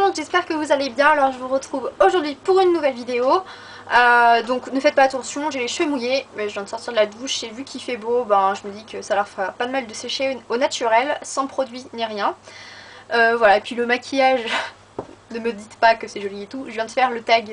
monde, j'espère que vous allez bien. Alors je vous retrouve aujourd'hui pour une nouvelle vidéo. Donc ne faites pas attention, j'ai les cheveux mouillés, mais je viens de sortir de la douche et vu qu'il fait beau, ben, je me dis que ça leur fera pas de mal de sécher au naturel, sans produit ni rien. Voilà, et puis le maquillage, ne me dites pas que c'est joli et tout, je viens de faire le tag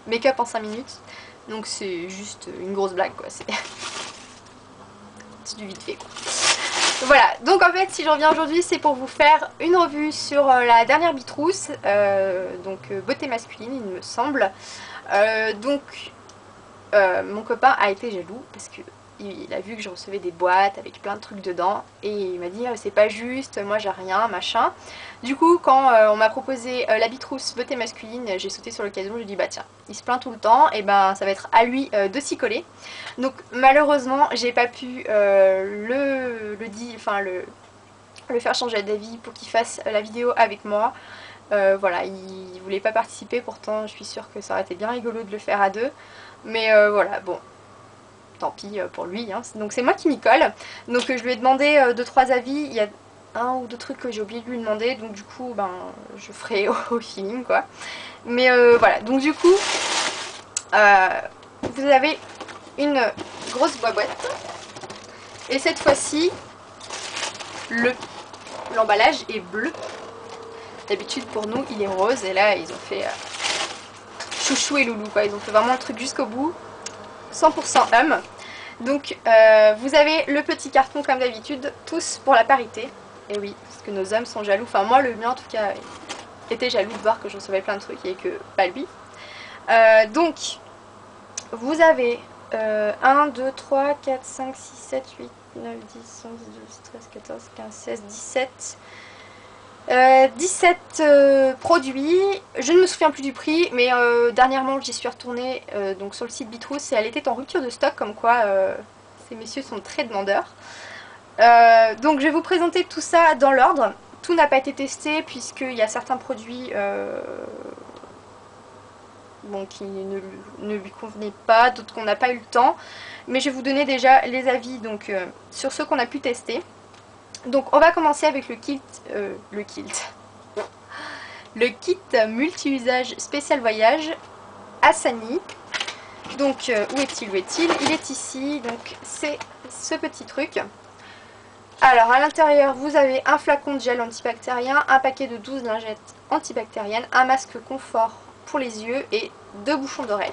make-up en 5 minutes, donc c'est juste une grosse blague quoi, c'est du vite fait quoi. Voilà, donc en fait si je reviens aujourd'hui c'est pour vous faire une revue sur la dernière Bitrousse, donc beauté masculine il me semble. Mon copain a été jaloux parce que il a vu que je recevais des boîtes avec plein de trucs dedans et il m'a dit c'est pas juste, moi j'ai rien, machin. Du coup quand on m'a proposé la Bitrousse beauté masculine, j'ai sauté sur l'occasion, j'ai dit bah tiens, il se plaint tout le temps, et ben ça va être à lui de s'y coller. Donc malheureusement j'ai pas pu le faire changer d'avis pour qu'il fasse la vidéo avec moi. Voilà, il voulait pas participer, pourtant je suis sûre que ça aurait été bien rigolo de le faire à deux. Mais voilà, bon, tant pis pour lui, hein. Donc c'est moi qui m'y colle. Donc je lui ai demandé 2-3 avis, il y a un ou deux trucs que j'ai oublié de lui demander, donc du coup ben je ferai au feeling quoi. Mais voilà, donc du coup vous avez une grosse boîte et cette fois-ci l'emballage est bleu. D'habitude pour nous il est rose et là ils ont fait chouchou et loulou quoi, ils ont fait vraiment le truc jusqu'au bout, 100% homme. Donc vous avez le petit carton comme d'habitude, tous pour la parité. Et oui, parce que nos hommes sont jaloux, enfin moi le mien en tout cas était jaloux de voir que je recevais plein de trucs et que pas lui. Donc vous avez 1, 2, 3, 4, 5, 6, 7, 8, 9, 10, 11, 12, 13, 14, 15, 16, 17... 17 produits, je ne me souviens plus du prix, mais dernièrement j'y suis retournée donc sur le site Bitrousse et elle était en rupture de stock, comme quoi ces messieurs sont très demandeurs. Donc je vais vous présenter tout ça dans l'ordre. Tout n'a pas été testé puisqu'il y a certains produits bon, qui ne lui convenaient pas, d'autres qu'on n'a pas eu le temps. Mais je vais vous donner déjà les avis donc, sur ceux qu'on a pu tester. Donc on va commencer avec le kit multi-usage spécial voyage Hassani. Donc où est-il, il est ici, donc c'est ce petit truc. Alors à l'intérieur vous avez un flacon de gel antibactérien, un paquet de 12 lingettes antibactériennes, un masque confort pour les yeux et 2 bouchons d'oreille.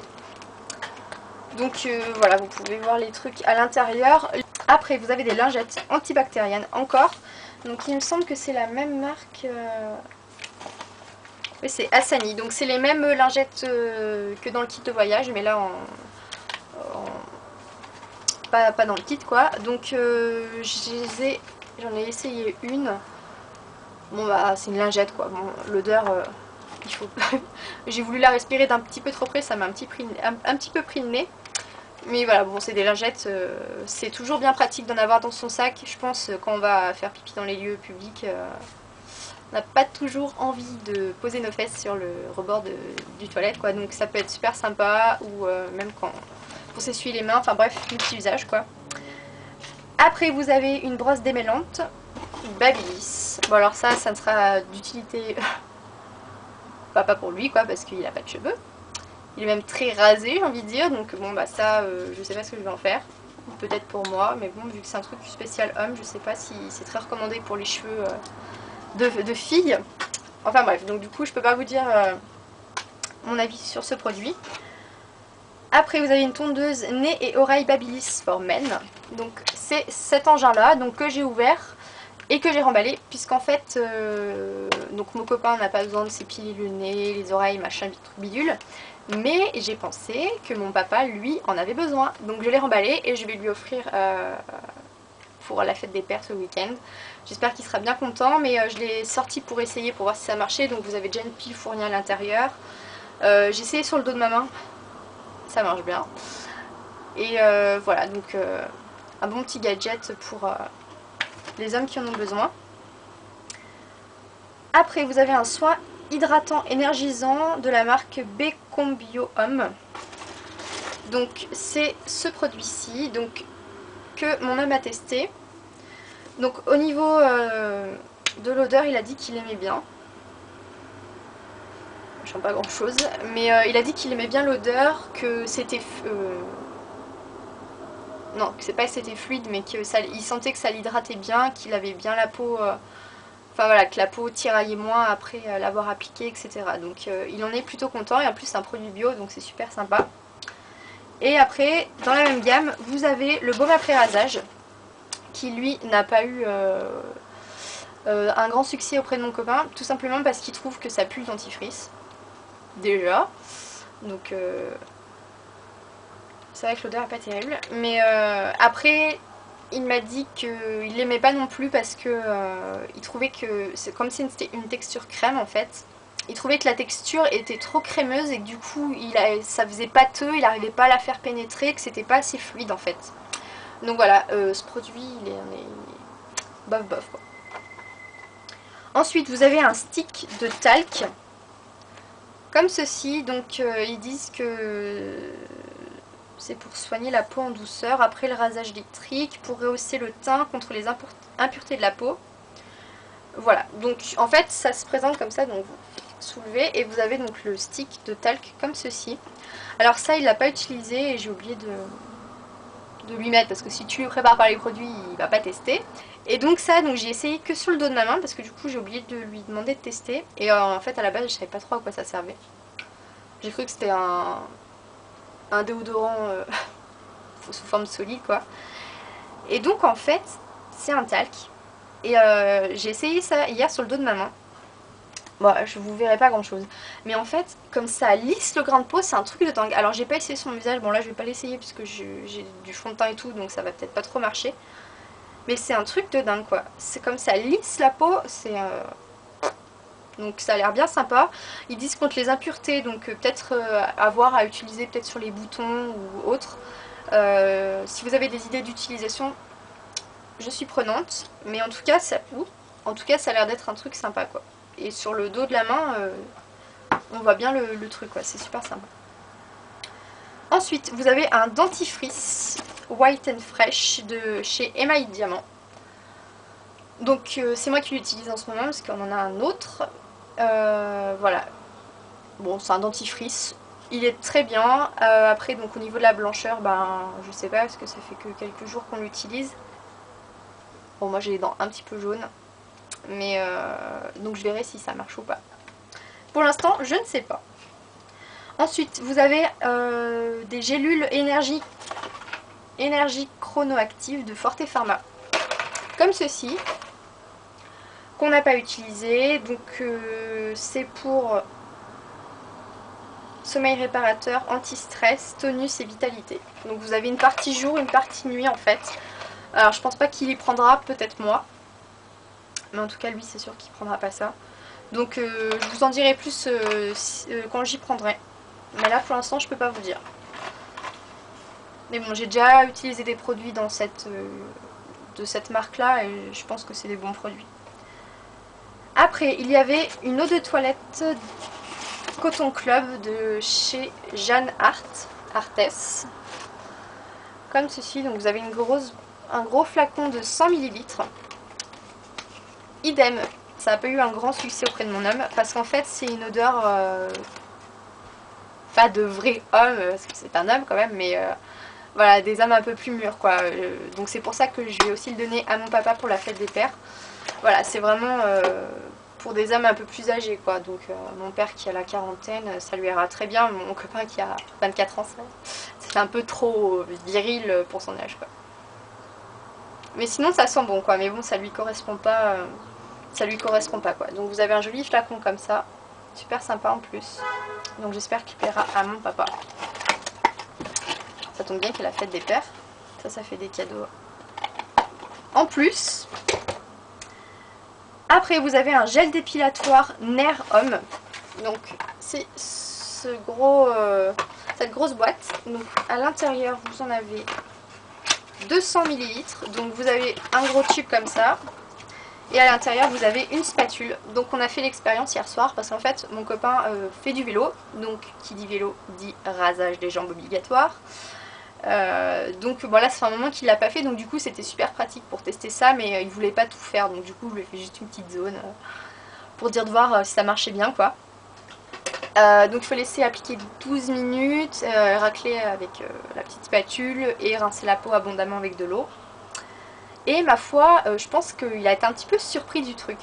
Donc voilà, vous pouvez voir les trucs à l'intérieur. Après vous avez des lingettes antibactériennes encore. Donc il me semble que c'est la même marque. Oui, c'est Hassani. Donc c'est les mêmes lingettes que dans le kit de voyage, mais là pas dans le kit quoi. Donc j'en ai essayé une. Bon bah c'est une lingette quoi. Bon, l'odeur, il faut. J'ai voulu la respirer d'un petit peu trop près, ça m'a un petit peu pris le nez. Mais voilà, bon c'est des lingettes, c'est toujours bien pratique d'en avoir dans son sac. Je pense quand on va faire pipi dans les lieux publics, on n'a pas toujours envie de poser nos fesses sur le rebord du toilette quoi. Donc ça peut être super sympa, ou même quand pour s'essuyer les mains, enfin bref, multi-usage quoi. Après vous avez une brosse démêlante Babyliss. Bon alors ça ne sera d'utilité pas pour lui quoi, parce qu'il n'a pas de cheveux. Il est même très rasé, j'ai envie de dire, donc bon bah ça je sais pas ce que je vais en faire, peut-être pour moi, mais bon vu que c'est un truc spécial homme, je sais pas si c'est très recommandé pour les cheveux de filles. Enfin bref, donc du coup je peux pas vous dire mon avis sur ce produit. Après vous avez une tondeuse nez et oreilles Babyliss for Men, donc c'est cet engin là donc que j'ai ouvert et que j'ai remballé, puisqu'en fait donc mon copain n'a pas besoin de s'épiler le nez, les oreilles, machin, truc bidule. Mais j'ai pensé que mon papa, lui, en avait besoin. Donc je l'ai remballé et je vais lui offrir pour la fête des pères ce week-end. J'espère qu'il sera bien content, mais je l'ai sorti pour essayer, pour voir si ça marchait. Donc vous avez déjà une pile fournie à l'intérieur. J'ai essayé sur le dos de ma main, ça marche bien. Et voilà, donc un bon petit gadget pour les hommes qui en ont besoin. Après vous avez un soin hydratant énergisant de la marque Becombio Homme. Donc c'est ce produit-ci donc que mon homme a testé. Donc au niveau de l'odeur, il a dit qu'il aimait bien. change pas grand chose. Mais il a dit qu'il aimait bien l'odeur, que c'était... non, que c'est pas que c'était fluide, mais qu'il sentait que ça l'hydratait bien, qu'il avait bien la peau... Enfin voilà, que la peau tiraillait moins après l'avoir appliqué, etc. Donc il en est plutôt content, et en plus c'est un produit bio, donc c'est super sympa. Et après, dans la même gamme, vous avez le baume après rasage, qui lui n'a pas eu un grand succès auprès de mon copain, tout simplement parce qu'il trouve que ça pue le dentifrice, déjà. Donc c'est vrai que l'odeur n'est pas terrible. Mais après, il m'a dit qu'il l'aimait pas non plus parce que il trouvait que, comme c'était une texture crème en fait, il trouvait que la texture était trop crémeuse et que du coup ça faisait pâteux, il n'arrivait pas à la faire pénétrer, que c'était pas assez fluide en fait. Donc voilà, ce produit il est bof bof quoi. Ensuite vous avez un stick de talc comme ceci, donc ils disent que c'est pour soigner la peau en douceur après le rasage électrique, pour rehausser le teint contre les impuretés de la peau. Voilà, donc en fait ça se présente comme ça, donc vous soulevez et vous avez donc le stick de talc comme ceci. Alors ça il l'a pas utilisé et j'ai oublié de lui mettre parce que si tu lui prépares par les produits il va pas tester. Et donc ça, donc j'ai essayé que sur le dos de ma main parce que du coup j'ai oublié de lui demander de tester. Et en fait à la base je savais pas trop à quoi ça servait. J'ai cru que c'était un déodorant sous forme solide quoi. Et donc en fait c'est un talc. Et j'ai essayé ça hier sur le dos de ma main. Bon, je vous verrai pas grand chose. Mais en fait, comme ça lisse le grain de peau, c'est un truc de dingue. Alors j'ai pas essayé sur mon visage, bon là je vais pas l'essayer puisque j'ai du fond de teint et tout, donc ça va peut-être pas trop marcher. Mais c'est un truc de dingue quoi. C'est comme ça lisse la peau, c'est... Donc ça a l'air bien sympa. Ils disent contre les impuretés, donc peut-être avoir à utiliser peut-être sur les boutons ou autres. Si vous avez des idées d'utilisation, je suis prenante. Mais en tout cas, ça a l'air d'être un truc sympa quoi. Et sur le dos de la main, on voit bien le truc quoi, c'est super sympa. Ensuite, vous avez un dentifrice White and Fresh de chez Emaille Diamant. Donc c'est moi qui l'utilise en ce moment parce qu'on en a un autre. Voilà. Bon, c'est un dentifrice. Il est très bien. Après, donc au niveau de la blancheur, ben je sais pas parce que ça fait que quelques jours qu'on l'utilise. Bon, moi j'ai les dents un petit peu jaunes. Mais donc je verrai si ça marche ou pas. Pour l'instant, je ne sais pas. Ensuite, vous avez des gélules énergie chronoactive de Forte Pharma. Comme ceci. Qu'on n'a pas utilisé. Donc c'est pour sommeil réparateur, anti-stress, tonus et vitalité. Donc vous avez une partie jour, une partie nuit en fait. Alors je pense pas qu'il y prendra, peut-être moi. Mais en tout cas lui c'est sûr qu'il prendra pas ça. Donc je vous en dirai plus quand j'y prendrai. Mais là pour l'instant je peux pas vous dire. Mais bon, j'ai déjà utilisé des produits dans de cette marque là et je pense que c'est des bons produits. Après il y avait une eau de toilette Coton Club de chez Jeanne Arthès. Comme ceci, donc vous avez un gros flacon de 100 ml. Idem, ça n'a pas eu un grand succès auprès de mon homme parce qu'en fait c'est une odeur pas de vrai homme parce que c'est un homme quand même, mais voilà, des hommes un peu plus mûrs quoi. Donc c'est pour ça que je vais aussi le donner à mon papa pour la fête des pères. Voilà, c'est vraiment pour des hommes un peu plus âgés quoi. Donc mon père qui a la quarantaine, ça lui ira très bien. Mon copain qui a 24 ans, c'est un peu trop viril pour son âge quoi. Mais sinon ça sent bon quoi, mais bon ça lui correspond pas. Ça lui correspond pas quoi. Donc vous avez un joli flacon comme ça, super sympa en plus. Donc j'espère qu'il plaira à mon papa. Ça tombe bien qu'il a la fête des pères. Ça fait des cadeaux en plus. Après vous avez un gel dépilatoire Nair Homme. Donc c'est cette grosse boîte. Donc à l'intérieur vous en avez 200 ml. Donc vous avez un gros tube comme ça. Et à l'intérieur vous avez une spatule. Donc on a fait l'expérience hier soir parce qu'en fait mon copain fait du vélo. Donc qui dit vélo dit rasage des jambes obligatoire. Donc bon là ça fait un moment qu'il l'a pas fait, donc du coup c'était super pratique pour tester ça, mais il voulait pas tout faire, donc du coup je lui ai fait juste une petite zone pour dire de voir si ça marchait bien quoi. Donc il faut laisser appliquer 12 minutes, racler avec la petite spatule et rincer la peau abondamment avec de l'eau. Et ma foi, je pense qu'il a été un petit peu surpris du truc.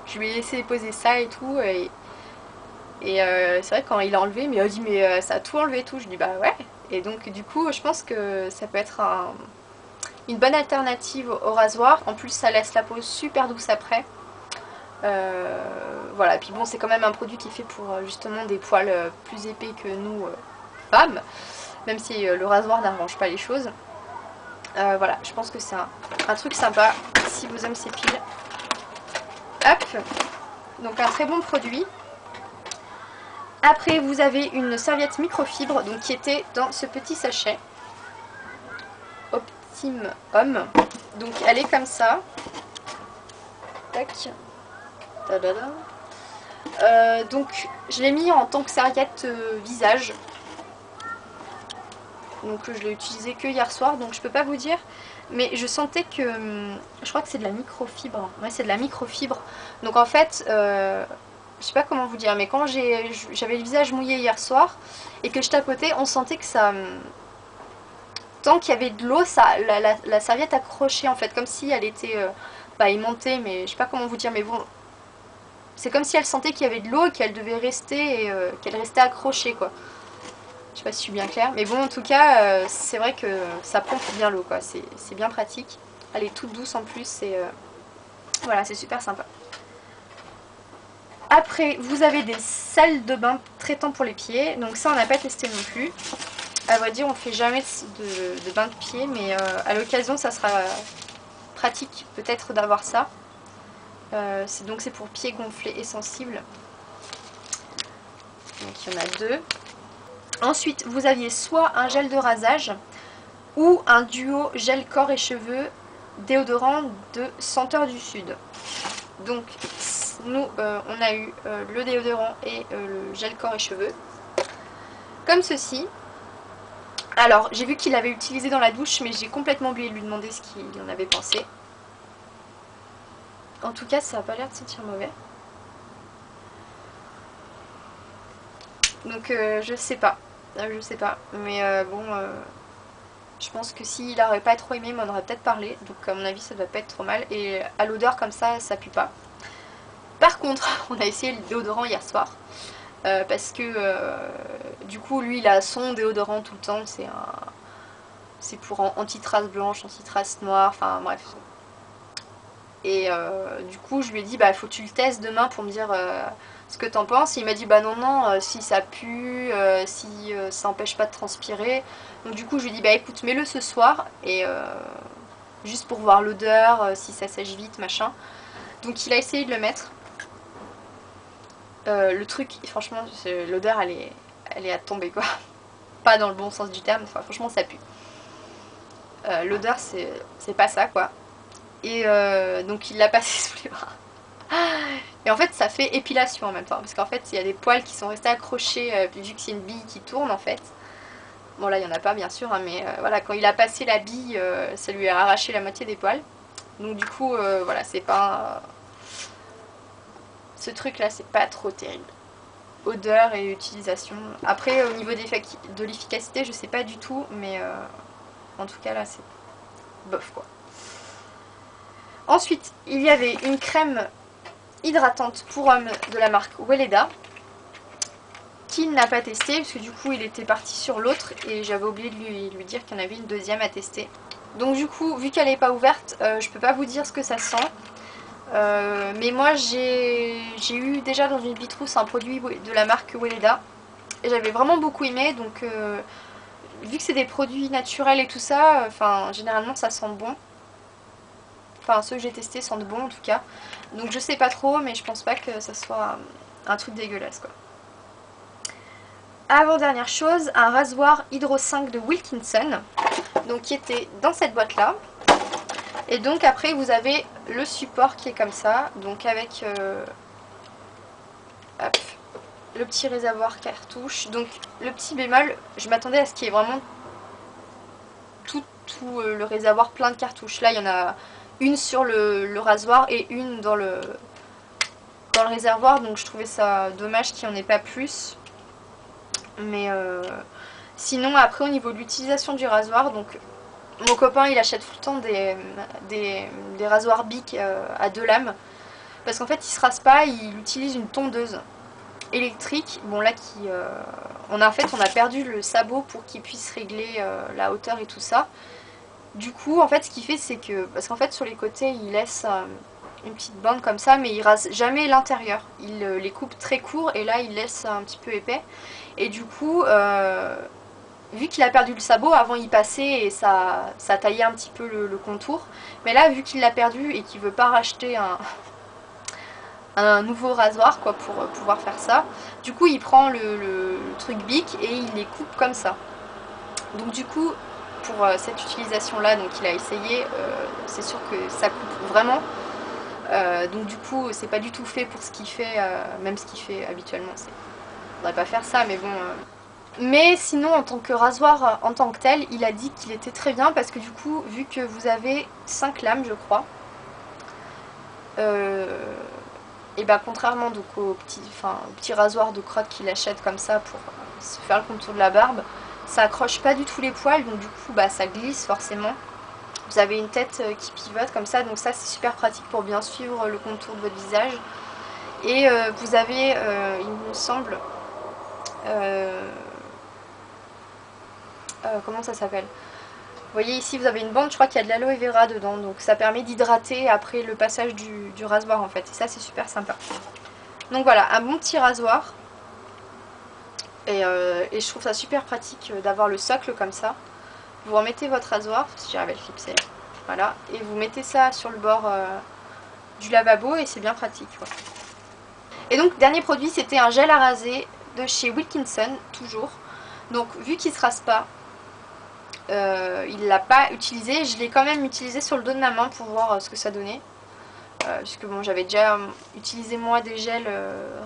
Je lui ai laissé poser ça et tout. Et c'est vrai quand il a enlevé, mais il a dit mais ça a tout enlevé et tout. Je dis bah ouais. Et donc du coup je pense que ça peut être une bonne alternative au rasoir. En plus ça laisse la peau super douce après. Voilà, et puis bon c'est quand même un produit qui est fait pour justement des poils plus épais que nous femmes. Même si le rasoir n'arrange pas les choses. Voilà, je pense que c'est un truc sympa si vos hommes s'épilent. Hop, donc un très bon produit. Après vous avez une serviette microfibre donc, qui était dans ce petit sachet Optim Homme. Donc elle est comme ça. Tac. Donc je l'ai mis en tant que serviette visage. Donc je l'ai utilisé que hier soir donc je peux pas vous dire. Mais je sentais que... je crois que c'est de la microfibre. Ouais c'est de la microfibre. Donc en fait... je sais pas comment vous dire, mais quand j'avais le visage mouillé hier soir et que je tapotais, on sentait que ça... Tant qu'il y avait de l'eau, la serviette accrochait en fait, comme si elle était aimantée, mais je sais pas comment vous dire, mais bon... C'est comme si elle sentait qu'il y avait de l'eau et qu'elle devait rester, qu'elle restait accrochée quoi. Je sais pas si je suis bien claire, mais bon en tout cas, c'est vrai que ça pompe bien l'eau quoi, c'est bien pratique. Elle est toute douce en plus et voilà, c'est super sympa. Après, vous avez des salles de bain traitant pour les pieds. Donc ça, on n'a pas testé non plus. À vrai dire, on fait jamais de bain de pied. Mais à l'occasion, ça sera pratique peut-être d'avoir ça. Donc c'est pour pieds gonflés et sensibles. Donc il y en a 2. Ensuite, vous aviez soit un gel de rasage ou un duo gel corps et cheveux déodorant de Senteur du Sud. Donc nous on a eu le déodorant et le gel corps et cheveux comme ceci. Alors j'ai vu qu'il l'avait utilisé dans la douche mais j'ai complètement oublié de lui demander ce qu'il en avait pensé. En tout cas ça n'a pas l'air de sentir mauvais. Donc je sais pas mais bon je pense que s'il n'aurait pas trop aimé, on aurait peut-être parlé. Donc à mon avis ça doit pas être trop mal. Et à l'odeur comme ça pue pas. Par contre, on a essayé le déodorant hier soir. Parce que du coup lui il a son déodorant tout le temps. C'est pour anti-trace blanche, anti-trace noire, enfin bref. Et du coup je lui ai dit bah faut que tu le testes demain pour me dire ce que t'en penses. Et il m'a dit bah non, si ça pue, si ça empêche pas de transpirer. Donc du coup je lui ai dit bah écoute mets-le ce soir et juste pour voir l'odeur, si ça sèche vite machin. Donc il a essayé de le mettre. Le truc franchement l'odeur elle est à tomber quoi. Pas dans le bon sens du terme, enfin, franchement ça pue. L'odeur c'est pas ça quoi. Et donc il l'a passé sous les bras. Et en fait ça fait épilation en même temps. Parce qu'en fait il y a des poils qui sont restés accrochés vu que c'est une bille qui tourne en fait. Bon là il n'y en a pas bien sûr hein, mais voilà quand il a passé la bille ça lui a arraché la moitié des poils. Donc du coup voilà c'est pas... ce truc là c'est pas trop terrible. Odeur et utilisation. Après au niveau de l'efficacité je sais pas du tout mais en tout cas là c'est bof quoi. Ensuite il y avait une crème hydratante pour homme de la marque Weleda qu'il n'a pas testé parce que du coup il était parti sur l'autre et j'avais oublié de lui dire qu'il y en avait une deuxième à tester. Donc du coup vu qu'elle n'est pas ouverte je peux pas vous dire ce que ça sent. Mais moi j'ai eu déjà dans une Bitrousse un produit de la marque Weleda et j'avais vraiment beaucoup aimé donc vu que c'est des produits naturels et tout ça, enfin généralement ça sent bon. Enfin ceux que j'ai testés sentent bon en tout cas. Donc je sais pas trop mais je pense pas que ça soit un truc dégueulasse quoi. Avant dernière chose, un rasoir Hydro 5 de Wilkinson. Donc qui était dans cette boîte là. Et donc après vous avez le support qui est comme ça. Donc avec hop, le petit réservoir cartouche. Donc le petit bémol, je m'attendais à ce qu'il y ait vraiment tout le réservoir plein de cartouches. Là il y en a une sur le rasoir et une dans dans le réservoir, donc je trouvais ça dommage qu'il n'y en ait pas plus. Mais sinon après au niveau de l'utilisation du rasoir, donc mon copain il achète tout le temps des rasoirs Bic à 2 lames. Parce qu'en fait il se rase pas, il utilise une tondeuse électrique. Bon là on a perdu le sabot pour qu'il puisse régler la hauteur et tout ça. Du coup en fait ce qu'il fait c'est que, parce qu'en fait sur les côtés il laisse une petite bande comme ça, mais il rase jamais l'intérieur. Il les coupe très court et là il laisse un petit peu épais. Et du coup vu qu'il a perdu le sabot, avant il passait et ça taillait un petit peu le contour. Mais là vu qu'il l'a perdu et qu'il veut pas racheter un nouveau rasoir quoi pour pouvoir faire ça, du coup il prend le truc Bic et il les coupe comme ça. Donc du coup pour cette utilisation là, donc il a essayé, c'est sûr que ça coupe vraiment. Donc du coup c'est pas du tout fait pour ce qu'il fait, même ce qu'il fait habituellement, on devrait pas faire ça, mais bon. Mais sinon en tant que rasoir en tant que tel, il a dit qu'il était très bien parce que du coup vu que vous avez 5 lames je crois, et bah contrairement donc au petit rasoir de crotte qu'il achète comme ça pour se faire le contour de la barbe, ça accroche pas du tout les poils, donc du coup bah ça glisse forcément. Vous avez une tête qui pivote comme ça, donc ça c'est super pratique pour bien suivre le contour de votre visage. Et vous avez, il me semble, comment ça s'appelle? Vous voyez ici vous avez une bande, je crois qu'il y a de l'aloe vera dedans, donc ça permet d'hydrater après le passage du rasoir en fait, et ça c'est super sympa. Donc voilà, un bon petit rasoir, et je trouve ça super pratique d'avoir le socle comme ça. Vous remettez votre rasoir, si j'arrive à le clipser, voilà, et vous mettez ça sur le bord du lavabo et c'est bien pratique quoi. Et donc dernier produit, c'était un gel à raser de chez Wilkinson, toujours. Donc vu qu'il se rase pas, il l'a pas utilisé, je l'ai quand même utilisé sur le dos de ma main pour voir ce que ça donnait. Puisque bon, j'avais déjà utilisé moi des gels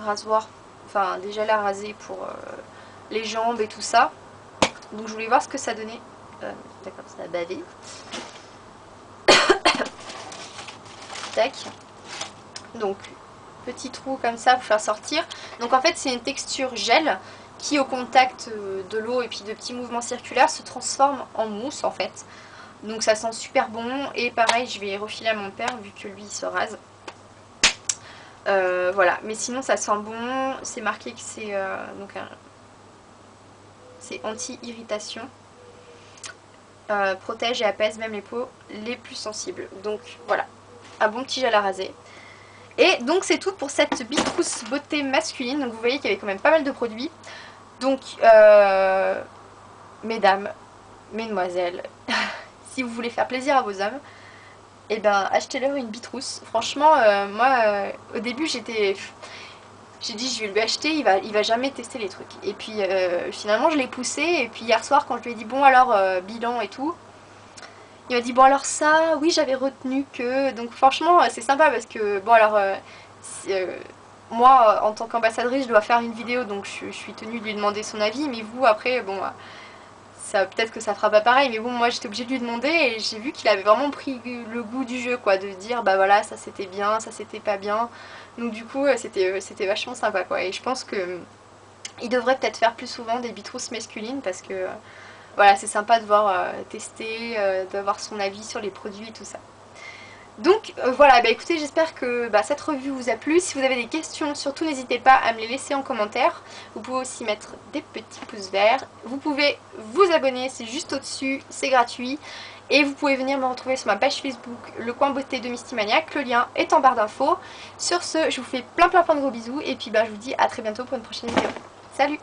rasoirs, enfin des gels à raser pour les jambes et tout ça. Donc je voulais voir ce que ça donnait. D'accord, ça a bavé. Tac. Donc petit trou comme ça pour faire sortir. Donc en fait c'est une texture gel qui au contact de l'eau et puis de petits mouvements circulaires se transforme en mousse en fait. Donc ça sent super bon, et pareil je vais refiler à mon père vu que lui il se rase. Voilà, mais sinon ça sent bon, c'est marqué que c'est c'est anti-irritation, protège et apaise même les peaux les plus sensibles. Donc voilà, un bon petit gel à raser. Et donc c'est tout pour cette Bitrousse beauté masculine. Donc vous voyez qu'il y avait quand même pas mal de produits. Donc mesdames, mesdemoiselles, si vous voulez faire plaisir à vos hommes, et ben achetez-leur une Bitrousse. Franchement moi au début j'ai dit je vais lui acheter, il va jamais tester les trucs. Et puis finalement je l'ai poussé, et puis hier soir quand je lui ai dit bon alors bilan et tout, il m'a dit bon alors ça, oui j'avais retenu que... Donc franchement c'est sympa parce que bon alors moi en tant qu'ambassadrice je dois faire une vidéo, donc je suis tenue de lui demander son avis, mais vous après bon ça peut-être que ça fera pas pareil, mais bon moi j'étais obligée de lui demander, et j'ai vu qu'il avait vraiment pris le goût du jeu quoi, de dire bah voilà ça c'était bien, ça c'était pas bien. Donc du coup c'était vachement sympa quoi, et je pense que il devrait peut-être faire plus souvent des Bitrousses masculines parce que voilà, c'est sympa de voir tester, d'avoir son avis sur les produits et tout ça. Donc voilà, bah écoutez, j'espère que cette revue vous a plu. Si vous avez des questions, surtout n'hésitez pas à me les laisser en commentaire. Vous pouvez aussi mettre des petits pouces verts. Vous pouvez vous abonner, c'est juste au-dessus, c'est gratuit. Et vous pouvez venir me retrouver sur ma page Facebook, le coin beauté de Mystymaniac. Le lien est en barre d'infos. Sur ce, je vous fais plein de gros bisous. Et puis je vous dis à très bientôt pour une prochaine vidéo. Salut!